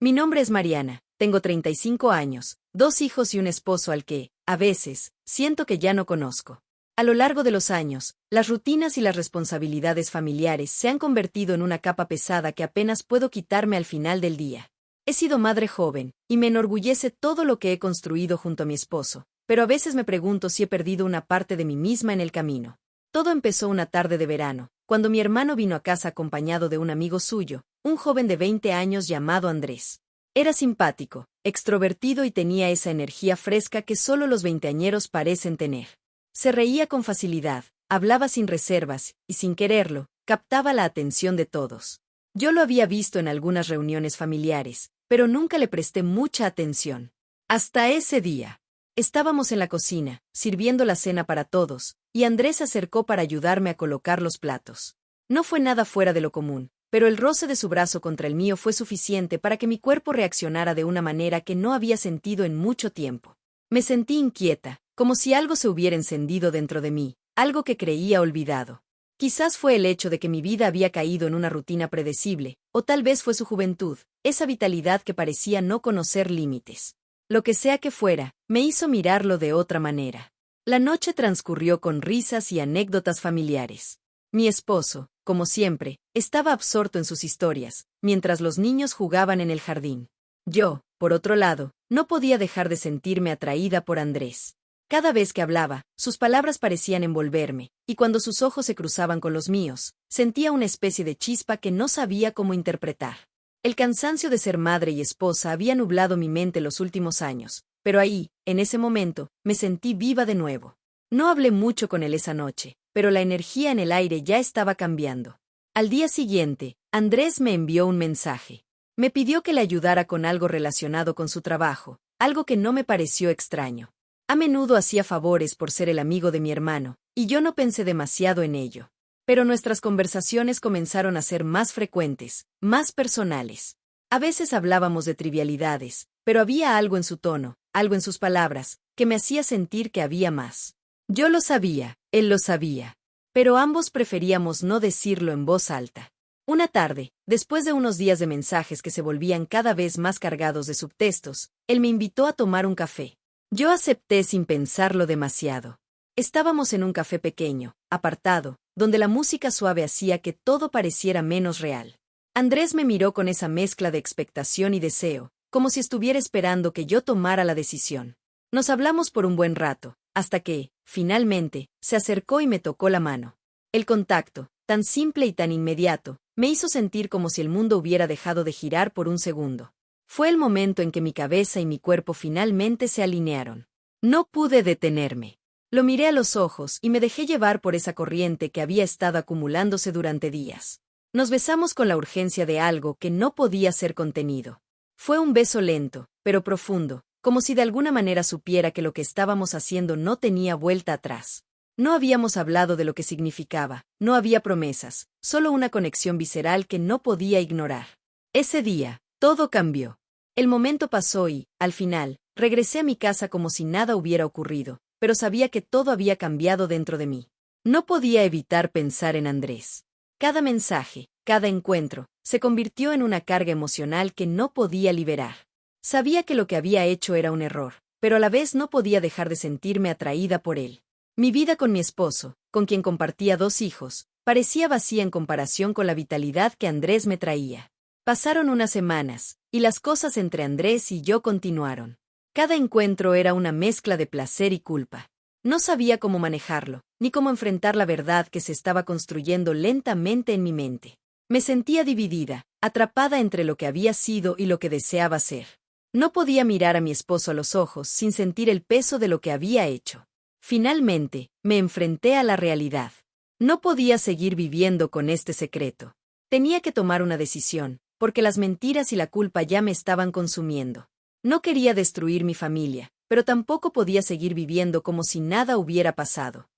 Mi nombre es Mariana, tengo 35 años, 2 hijos y un esposo al que, a veces, siento que ya no conozco. A lo largo de los años, las rutinas y las responsabilidades familiares se han convertido en una capa pesada que apenas puedo quitarme al final del día. He sido madre joven, y me enorgullece todo lo que he construido junto a mi esposo, pero a veces me pregunto si he perdido una parte de mí misma en el camino. Todo empezó una tarde de verano, cuando mi hermano vino a casa acompañado de un amigo suyo, un joven de 20 años llamado Andrés. Era simpático, extrovertido y tenía esa energía fresca que solo los veinteañeros parecen tener. Se reía con facilidad, hablaba sin reservas, y sin quererlo, captaba la atención de todos. Yo lo había visto en algunas reuniones familiares, pero nunca le presté mucha atención. Hasta ese día. Estábamos en la cocina, sirviendo la cena para todos, y Andrés se acercó para ayudarme a colocar los platos. No fue nada fuera de lo común, pero el roce de su brazo contra el mío fue suficiente para que mi cuerpo reaccionara de una manera que no había sentido en mucho tiempo. Me sentí inquieta, como si algo se hubiera encendido dentro de mí, algo que creía olvidado. Quizás fue el hecho de que mi vida había caído en una rutina predecible, o tal vez fue su juventud, esa vitalidad que parecía no conocer límites. Lo que sea que fuera, me hizo mirarlo de otra manera. La noche transcurrió con risas y anécdotas familiares. Mi esposo, como siempre, estaba absorto en sus historias, mientras los niños jugaban en el jardín. Yo, por otro lado, no podía dejar de sentirme atraída por Andrés. Cada vez que hablaba, sus palabras parecían envolverme, y cuando sus ojos se cruzaban con los míos, sentía una especie de chispa que no sabía cómo interpretar. El cansancio de ser madre y esposa había nublado mi mente los últimos años, pero ahí, en ese momento, me sentí viva de nuevo. No hablé mucho con él esa noche, pero la energía en el aire ya estaba cambiando. Al día siguiente, Andrés me envió un mensaje. Me pidió que le ayudara con algo relacionado con su trabajo, algo que no me pareció extraño. A menudo hacía favores por ser el amigo de mi hermano, y yo no pensé demasiado en ello. Pero nuestras conversaciones comenzaron a ser más frecuentes, más personales. A veces hablábamos de trivialidades, pero había algo en su tono, algo en sus palabras, que me hacía sentir que había más. Yo lo sabía, él lo sabía. Pero ambos preferíamos no decirlo en voz alta. Una tarde, después de unos días de mensajes que se volvían cada vez más cargados de subtextos, él me invitó a tomar un café. Yo acepté sin pensarlo demasiado. Estábamos en un café pequeño, apartado, donde la música suave hacía que todo pareciera menos real. Andrés me miró con esa mezcla de expectación y deseo, como si estuviera esperando que yo tomara la decisión. Nos hablamos por un buen rato, hasta que, finalmente, se acercó y me tocó la mano. El contacto, tan simple y tan inmediato, me hizo sentir como si el mundo hubiera dejado de girar por un segundo. Fue el momento en que mi cabeza y mi cuerpo finalmente se alinearon. No pude detenerme. Lo miré a los ojos y me dejé llevar por esa corriente que había estado acumulándose durante días. Nos besamos con la urgencia de algo que no podía ser contenido. Fue un beso lento, pero profundo, como si de alguna manera supiera que lo que estábamos haciendo no tenía vuelta atrás. No habíamos hablado de lo que significaba, no había promesas, solo una conexión visceral que no podía ignorar. Ese día, todo cambió. El momento pasó y, al final, regresé a mi casa como si nada hubiera ocurrido, pero sabía que todo había cambiado dentro de mí. No podía evitar pensar en Andrés. Cada mensaje, cada encuentro, se convirtió en una carga emocional que no podía liberar. Sabía que lo que había hecho era un error, pero a la vez no podía dejar de sentirme atraída por él. Mi vida con mi esposo, con quien compartía 2 hijos, parecía vacía en comparación con la vitalidad que Andrés me traía. Pasaron unas semanas, y las cosas entre Andrés y yo continuaron. Cada encuentro era una mezcla de placer y culpa. No sabía cómo manejarlo, ni cómo enfrentar la verdad que se estaba construyendo lentamente en mi mente. Me sentía dividida, atrapada entre lo que había sido y lo que deseaba ser. No podía mirar a mi esposo a los ojos sin sentir el peso de lo que había hecho. Finalmente, me enfrenté a la realidad. No podía seguir viviendo con este secreto. Tenía que tomar una decisión, porque las mentiras y la culpa ya me estaban consumiendo. No quería destruir mi familia, pero tampoco podía seguir viviendo como si nada hubiera pasado.